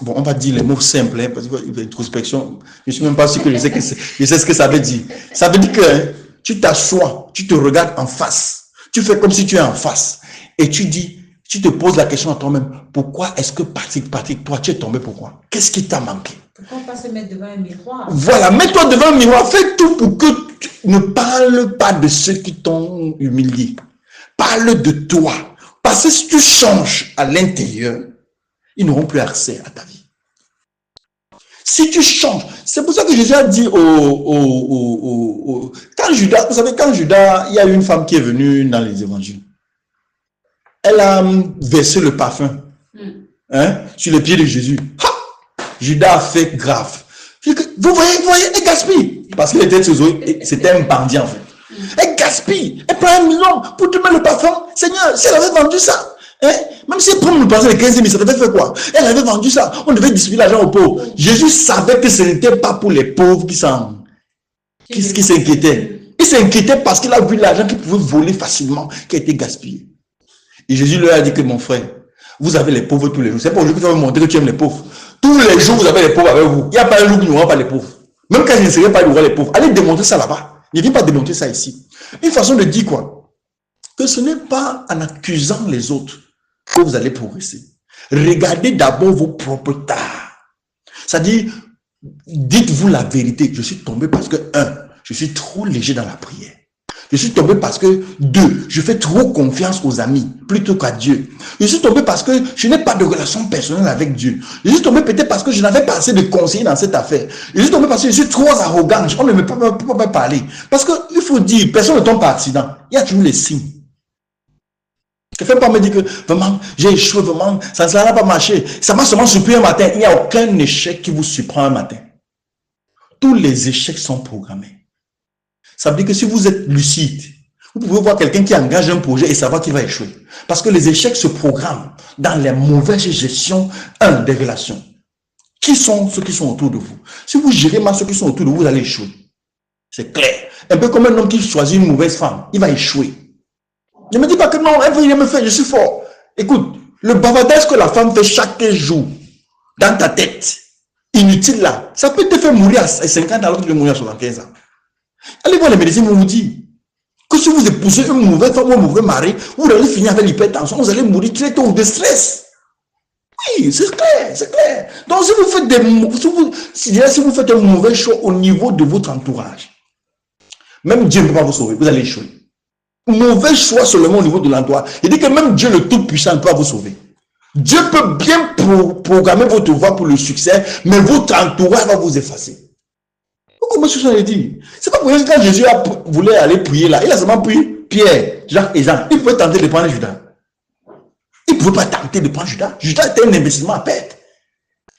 Bon, on va dire les mots simples, hein, parce que l'introspection, je ne suis même pas sûr que je sais ce que ça veut dire. Ça veut dire que tu t'assois, tu te regardes en face, tu fais comme si tu es en face, et tu te poses la question à toi-même, pourquoi est-ce que Patrick, toi tu es tombé, pourquoi? Qu'est-ce qui t'a manqué? Pourquoi pas se mettre devant un miroir? Voilà, mets-toi devant un miroir, fais tout pour que tu ne parles pas de ceux qui t'ont humilié. Parle de toi. Parce que si tu changes à l'intérieur, ils n'auront plus accès à ta vie. Si tu changes, c'est pour ça que Jésus a dit quand Judas, vous savez, quand Judas, il y a une femme qui est venue dans les évangiles. Elle a versé le parfum sur les pieds de Jésus. Ha! Judas a fait grave. Vous voyez, elle gaspille. Parce qu'il était c'était un bandit en fait. Elle gaspille. Elle prend 1 million pour te mettre le parfum. Seigneur, si elle avait vendu ça, même si elle prend le parfum de 15 000, ça devait faire quoi? Elle avait vendu ça. On devait distribuer l'argent aux pauvres. Jésus savait que ce n'était pas pour les pauvres qui s'inquiétaient. Il s'inquiétait parce qu'il a vu l'argent qu'il pouvait voler facilement, qui a été gaspillé. Et Jésus leur a dit que mon frère, vous avez les pauvres tous les jours. C'est pas aujourd'hui que tu vas me montrer que tu aimes les pauvres. Tous les jours, vous avez les pauvres avec vous. Il n'y a pas un jour où il n'y aura pas les pauvres. Même quand je ne serai pas, il y aura les pauvres. Allez démontrer ça là-bas. Ne viens pas démontrer ça ici. Une façon de dire quoi? Que ce n'est pas en accusant les autres que vous allez progresser. Regardez d'abord vos propres tares. C'est-à-dire, dites-vous la vérité. Je suis tombé parce que, 1, je suis trop léger dans la prière. Je suis tombé parce que, 2, je fais trop confiance aux amis plutôt qu'à Dieu. Je suis tombé parce que je n'ai pas de relation personnelle avec Dieu. Je suis tombé peut-être parce que je n'avais pas assez de conseillers dans cette affaire. Je suis tombé parce que je suis trop arrogant. On ne peut pas parler. Parce qu'il faut dire, personne ne tombe par accident. Il y a toujours les signes. Ne fais pas me dire que vraiment, j'ai échoué, vraiment, ça n'a pas marché. Ça m'a seulement surpris un matin. Il n'y a aucun échec qui vous surprend un matin. Tous les échecs sont programmés. Ça veut dire que si vous êtes lucide, vous pouvez voir quelqu'un qui engage un projet et savoir qu'il va échouer. Parce que les échecs se programment dans les mauvaises gestions, des relations. Qui sont ceux qui sont autour de vous? Si vous gérez mal ceux qui sont autour de vous, vous allez échouer. C'est clair. Un peu comme un homme qui choisit une mauvaise femme, il va échouer. Ne me dis pas que non, elle veut me faire, je suis fort. Écoute, le bavardage que la femme fait chaque jour dans ta tête, inutile là, ça peut te faire mourir à 50 ans alors que tu veux mourir à 75 ans. Allez voir les médecins, vont vous dire que si vous épousez une mauvaise femme ou un mauvais mari, vous allez finir avec l'hypertension, vous allez mourir très tôt de stress. Oui, c'est clair, c'est clair. Donc si vous faites un mauvais choix au niveau de votre entourage, même Dieu ne peut pas vous sauver, vous allez échouer. Mauvais choix seulement au niveau de l'entourage. Il dit que même Dieu le Tout-Puissant ne peut pas vous sauver. Dieu peut bien programmer votre voie pour le succès, mais votre entourage va vous effacer. Comment je suis dit? C'est pas pour rien que quand Jésus voulait aller prier là, il a seulement pris Pierre, Jacques et Jean. Il pouvait tenter de prendre Judas. Il ne pouvait pas tenter de prendre Judas. Judas était un investissement à perte.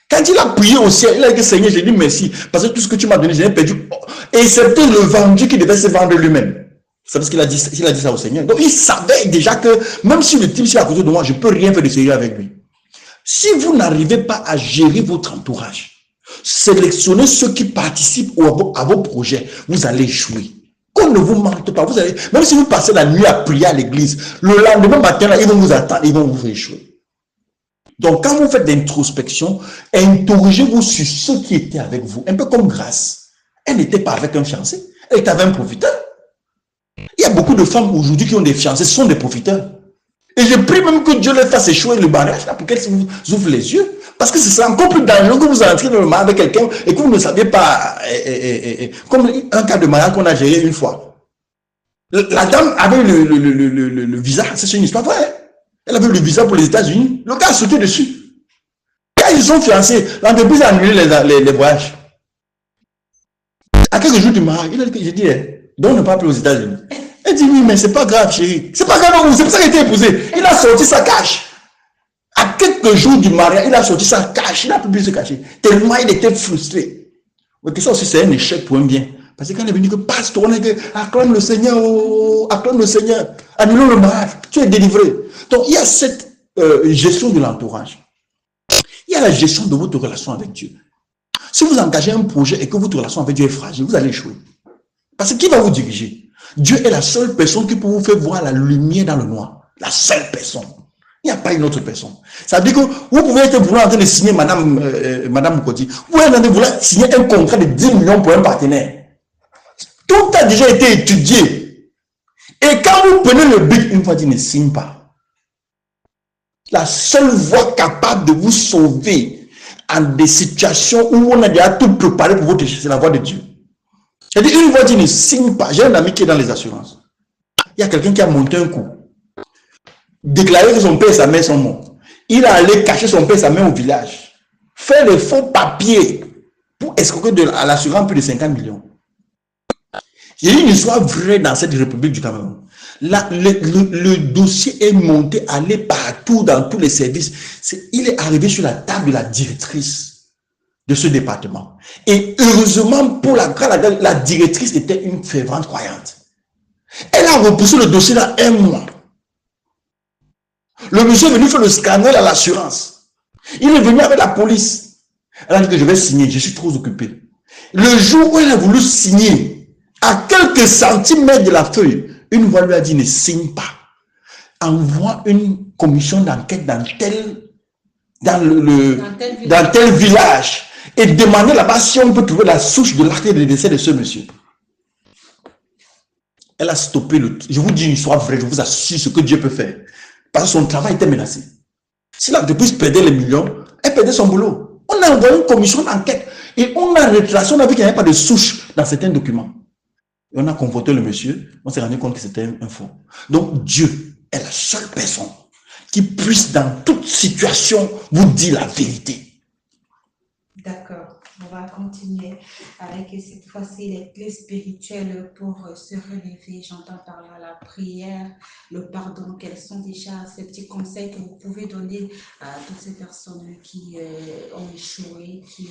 Quand il a prié au ciel, il a dit Seigneur, j'ai dit merci, parce que tout ce que tu m'as donné, j'ai perdu. Et c'était le vendu qui devait se vendre lui-même. C'est parce qu'il a dit ça au Seigneur. Donc il savait déjà que même si le type est à côté de moi, je ne peux rien faire de sérieux avec lui. Si vous n'arrivez pas à gérer votre entourage, sélectionnez ceux qui participent à vos projets, vous allez échouer. Qu'on ne vous mente pas, vous allez, même si vous passez la nuit à prier à l'église, le lendemain matin, là, ils vont vous attendre, ils vont vous faire échouer. Donc, quand vous faites l'introspection, interrogez-vous sur ceux qui étaient avec vous. Un peu comme Grâce. Elle n'était pas avec un fiancé, elle était avec un profiteur. Il y a beaucoup de femmes aujourd'hui qui ont des fiancés, ce sont des profiteurs. Et je prie même que Dieu les fasse échouer le mariage là pour qu'elles ouvrent les yeux. Parce que c'est encore plus dangereux que vous entrez dans le mariage avec quelqu'un et que vous ne saviez pas, comme un cas de mariage qu'on a géré une fois. La dame avait le visa, c'est une histoire vraie. Elle avait le visa pour les États-Unis. Le gars a sauté dessus. Quand ils sont fiancés, l'entreprise a annulé les voyages. À quelques jours du mariage, il a dit, j'ai dit, donc ne pas appeler aux États-Unis. Elle dit, oui, mais c'est pas grave, chérie. C'est pas grave, c'est pour ça qu'il a été épousé. Il a sorti sa cache. À quelques jours du mariage, il a sorti sa cache. Il a pu se cacher. Tellement il était frustré. Mais ça aussi, c'est un échec pour un bien. Parce que quand il est venu que pasteur, on est que acclame le Seigneur, oh, acclame le Seigneur, annulons le mariage, tu es délivré. Donc il y a cette gestion de l'entourage. Il y a la gestion de votre relation avec Dieu. Si vous engagez un projet et que votre relation avec Dieu est fragile, vous allez échouer. Parce que qui va vous diriger? Dieu est la seule personne qui peut vous faire voir la lumière dans le noir. La seule personne. Il n'y a pas une autre personne. Ça veut dire que vous pouvez être vouloir en train de signer Madame Mokoti. Vous pouvez être en train de vouloir signer un contrat de 10 millions pour un partenaire. Tout a déjà été étudié. Et quand vous prenez le but, une fois dit ne signe pas. La seule voie capable de vous sauver en des situations où on a déjà tout préparé pour votre échec, c'est la voie de Dieu. C'est-à-dire, une voie dit ne signe pas. J'ai un ami qui est dans les assurances. Il y a quelqu'un qui a monté un coup. Déclaré que son père et sa mère sont morts. Il a allé cacher son père et sa mère au village. Faire les faux papiers pour escroquer à l'assurance plus de 50 millions. Il y a une histoire vraie dans cette République du Cameroun. Là, le dossier est monté, allé partout dans tous les services. Il est arrivé sur la table de la directrice de ce département. Et heureusement, pour la directrice était une fervente croyante. Elle a repoussé le dossier dans un mois. Le monsieur est venu faire le scandale à l'assurance. Il est venu avec la police. Elle a dit que je vais signer, je suis trop occupé. Le jour où elle a voulu signer, à quelques centimètres de la feuille, une voix lui a dit ne signe pas. Envoie une commission d'enquête dans tel village et demandez là-bas si on peut trouver la souche de l'acte de décès de ce monsieur. Elle a stoppé je vous dis une histoire vraie, je vous assure ce que Dieu peut faire. Parce que son travail était menacé. Si l'entreprise perdait les millions, elle perdait son boulot. On a envoyé une commission d'enquête et on a retracé, on a vu qu'il n'y avait pas de souche dans certains documents. Et on a convoqué le monsieur, on s'est rendu compte que c'était un faux. Donc Dieu est la seule personne qui puisse dans toute situation vous dire la vérité. D'accord, on va continuer avec cette fois-ci les clés spirituelles pour se relever. J'entends par là la prière, le pardon. Quels sont déjà ces petits conseils que vous pouvez donner à toutes ces personnes qui ont échoué, qui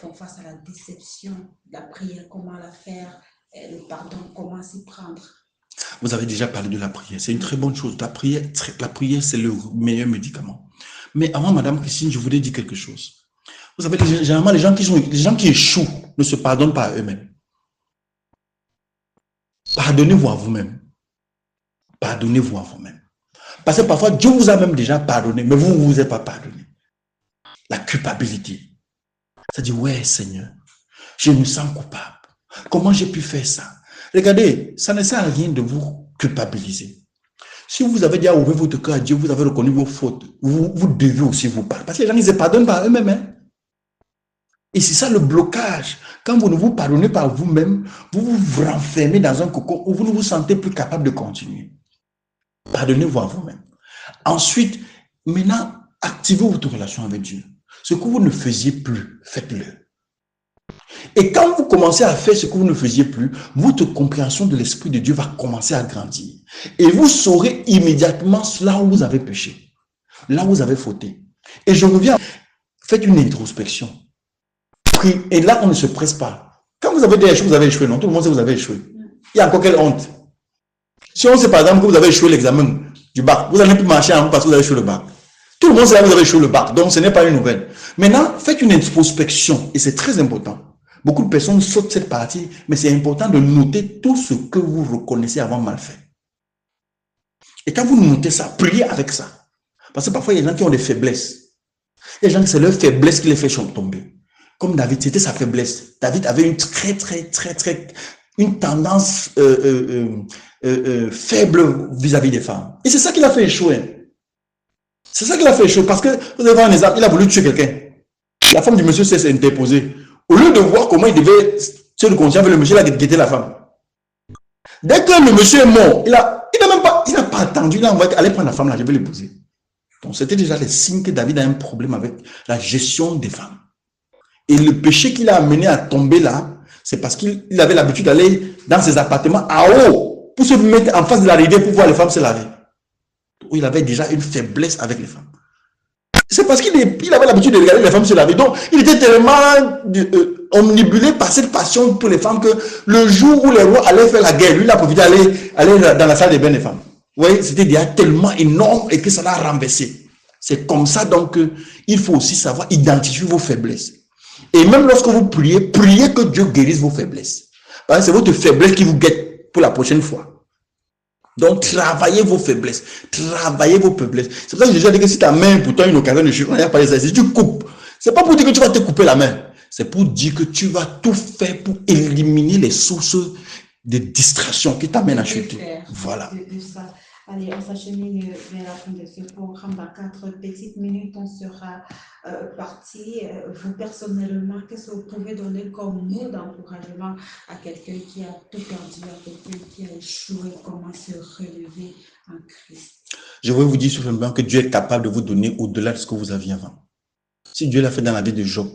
font face à la déception, la prière, comment la faire, le pardon, comment s'y prendre? Vous avez déjà parlé de la prière, c'est une très bonne chose. La prière c'est le meilleur médicament. Mais avant, Madame Christine, je voulais dire quelque chose. Vous savez, généralement, les gens qui échouent ne se pardonnent pas à eux-mêmes. Pardonnez-vous à vous-même. Pardonnez-vous à vous-même. Parce que parfois, Dieu vous a même déjà pardonné, mais vous ne vous êtes pas pardonné. La culpabilité. C'est-à-dire, ouais, Seigneur, je me sens coupable. Comment j'ai pu faire ça? Regardez, ça ne sert à rien de vous culpabiliser. Si vous avez déjà ouvert votre cœur à Dieu, vous avez reconnu vos fautes, vous devez aussi vous pardonner. Parce que les gens, ils ne se pardonnent pas à eux-mêmes. Hein? Et c'est ça le blocage. Quand vous ne vous pardonnez pas vous-même, vous vous renfermez dans un cocon où vous ne vous sentez plus capable de continuer. Pardonnez-vous à vous-même. Ensuite, maintenant, activez votre relation avec Dieu. Ce que vous ne faisiez plus, faites-le. Et quand vous commencez à faire ce que vous ne faisiez plus, votre compréhension de l'Esprit de Dieu va commencer à grandir. Et vous saurez immédiatement là où vous avez péché, là où vous avez fauté. Et je reviens, faites une introspection. Et là, on ne se presse pas. Quand vous avez échoué, vous avez échoué. Non, tout le monde sait que vous avez échoué. Il y a encore quelle honte? Si on sait par exemple que vous avez échoué l'examen du bac, vous n'allez plus marcher en vous parce que vous avez échoué le bac. Tout le monde sait que vous avez échoué le bac, donc ce n'est pas une nouvelle. Maintenant, faites une introspection et c'est très important. Beaucoup de personnes sautent cette partie, mais c'est important de noter tout ce que vous reconnaissez avoir mal fait. Et quand vous notez ça, priez avec ça. Parce que parfois, il y a des gens qui ont des faiblesses. Il y a des gens qui c'est leur faiblesse qui les fait tomber. Comme David, c'était sa faiblesse. David avait une une tendance faible vis-à-vis des femmes. Et c'est ça qui l'a fait échouer. C'est ça qui a fait échouer. Parce que, vous avez un exemple, il a voulu tuer quelqu'un. La femme du monsieur s'est interposée. Au lieu de voir comment il devait se le conscient, le monsieur a guetté la femme. Dès que le monsieur est mort, il n'a pas attendu, il a envoyé aller prendre la femme là, je vais l'épouser. Donc c'était déjà le signe que David a un problème avec la gestion des femmes. Et le péché qui l'a amené à tomber là, c'est parce qu'il avait l'habitude d'aller dans ses appartements à haut pour se mettre en face de la rivière pour voir les femmes se laver. Il avait déjà une faiblesse avec les femmes. C'est parce qu'il avait l'habitude de regarder les femmes se laver. Donc, il était tellement omnibulé par cette passion pour les femmes que le jour où les rois allaient faire la guerre, lui, il a profité d'aller dans la salle des bains des femmes. Vous voyez, c'était déjà tellement énorme et que ça l'a renversé. C'est comme ça, donc, il faut aussi savoir identifier vos faiblesses. Et même lorsque vous priez, priez que Dieu guérisse vos faiblesses. Parce que c'est votre faiblesse qui vous guette pour la prochaine fois. Donc, travaillez vos faiblesses. Travaillez vos faiblesses. C'est pour ça que Jésus a dit que si ta main, pour toi, une occasion de chuter, on n'a pas les si tu coupes, c'est pas pour dire que tu vas te couper la main. C'est pour dire que tu vas tout faire pour éliminer les sources de distraction qui t'amènent à chuter. Voilà. Allez, on s'achemine vers la fin de ce programme. Dans 4 petites minutes, on sera parti. Vous, personnellement, qu'est-ce que vous pouvez donner comme mot d'encouragement à quelqu'un qui a tout perdu, à quelqu'un qui a échoué? Comment se relever en Christ? Je voudrais vous dire simplement que Dieu est capable de vous donner au-delà de ce que vous aviez avant. Si Dieu l'a fait dans la vie de Job,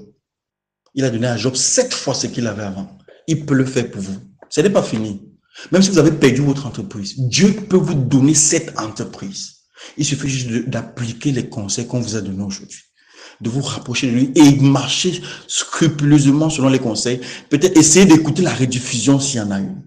il a donné à Job 7 fois ce qu'il avait avant. Il peut le faire pour vous. Ce n'est pas fini. Même si vous avez perdu votre entreprise, Dieu peut vous donner cette entreprise. Il suffit juste d'appliquer les conseils qu'on vous a donnés aujourd'hui, de vous rapprocher de lui et marcher scrupuleusement selon les conseils. Peut-être essayer d'écouter la rediffusion s'il y en a une.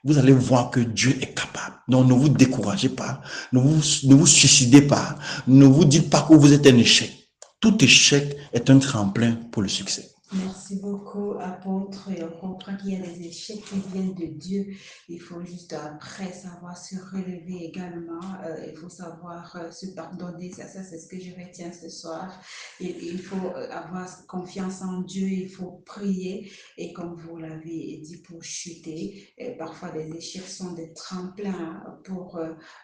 Vous allez voir que Dieu est capable. Donc ne vous découragez pas, ne vous suicidez pas, ne vous dites pas que vous êtes un échec. Tout échec est un tremplin pour le succès. Merci beaucoup, apôtre. Et on comprend qu'il y a des échecs qui viennent de Dieu. Il faut juste après savoir se relever également. Il faut savoir se pardonner. Ça c'est ce que je retiens ce soir. Il faut avoir confiance en Dieu. Il faut prier. Et comme vous l'avez dit, pour chuter, parfois les échecs sont des tremplins pour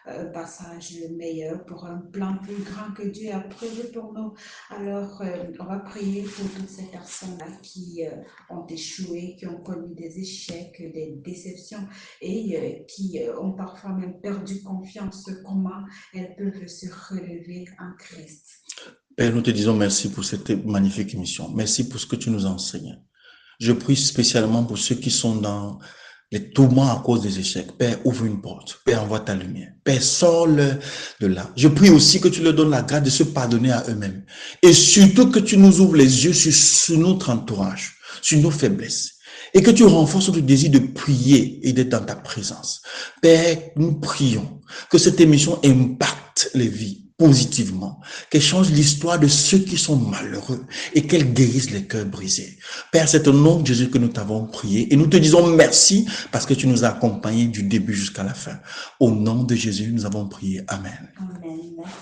un passage meilleur, pour un plan plus grand que Dieu a prévu pour nous. Alors, on va prier pour toutes ces personnes qui ont échoué, qui ont connu des échecs, des déceptions et qui ont parfois même perdu confiance. Comment elles peuvent se relever en Christ? Père, nous te disons merci pour cette magnifique émission. Merci pour ce que tu nous enseignes. Je prie spécialement pour ceux qui sont dans les tourments à cause des échecs. Père, ouvre une porte. Père, envoie ta lumière. Père, sors-le de là. Je prie aussi que tu leur donnes la grâce de se pardonner à eux-mêmes. Et surtout que tu nous ouvres les yeux sur notre entourage, sur nos faiblesses. Et que tu renforces notre désir de prier et d'être dans ta présence. Père, nous prions que cette émission impacte les vies positivement, qu'elle change l'histoire de ceux qui sont malheureux et qu'elle guérisse les cœurs brisés. Père, c'est au nom de Jésus que nous t'avons prié et nous te disons merci parce que tu nous as accompagnés du début jusqu'à la fin. Au nom de Jésus, nous avons prié. Amen. Amen.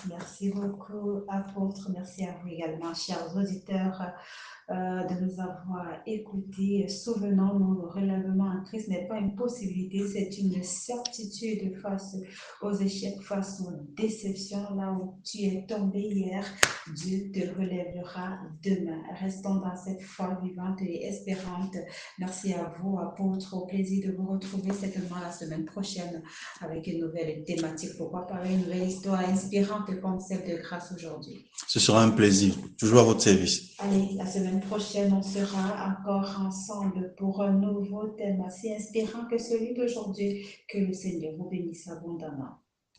Merci beaucoup, apôtre. Merci à vous également, chers auditeurs, de nous avoir écoutés. Souvenons-nous, le relèvement en Christ n'est pas une possibilité, c'est une certitude face aux échecs, face aux déceptions. Là où tu es tombé hier, Dieu te relèvera demain. Restons dans cette foi vivante et espérante. Merci à vous, apôtres. Au plaisir de vous retrouver certainement la semaine prochaine avec une nouvelle thématique. Pourquoi parler une nouvelle histoire inspirante comme celle de Grâce aujourd'hui. Ce sera un plaisir. Toujours à votre service. Allez, la semaine prochaine, on sera encore ensemble pour un nouveau thème assez inspirant que celui d'aujourd'hui. Que le Seigneur vous bénisse abondamment.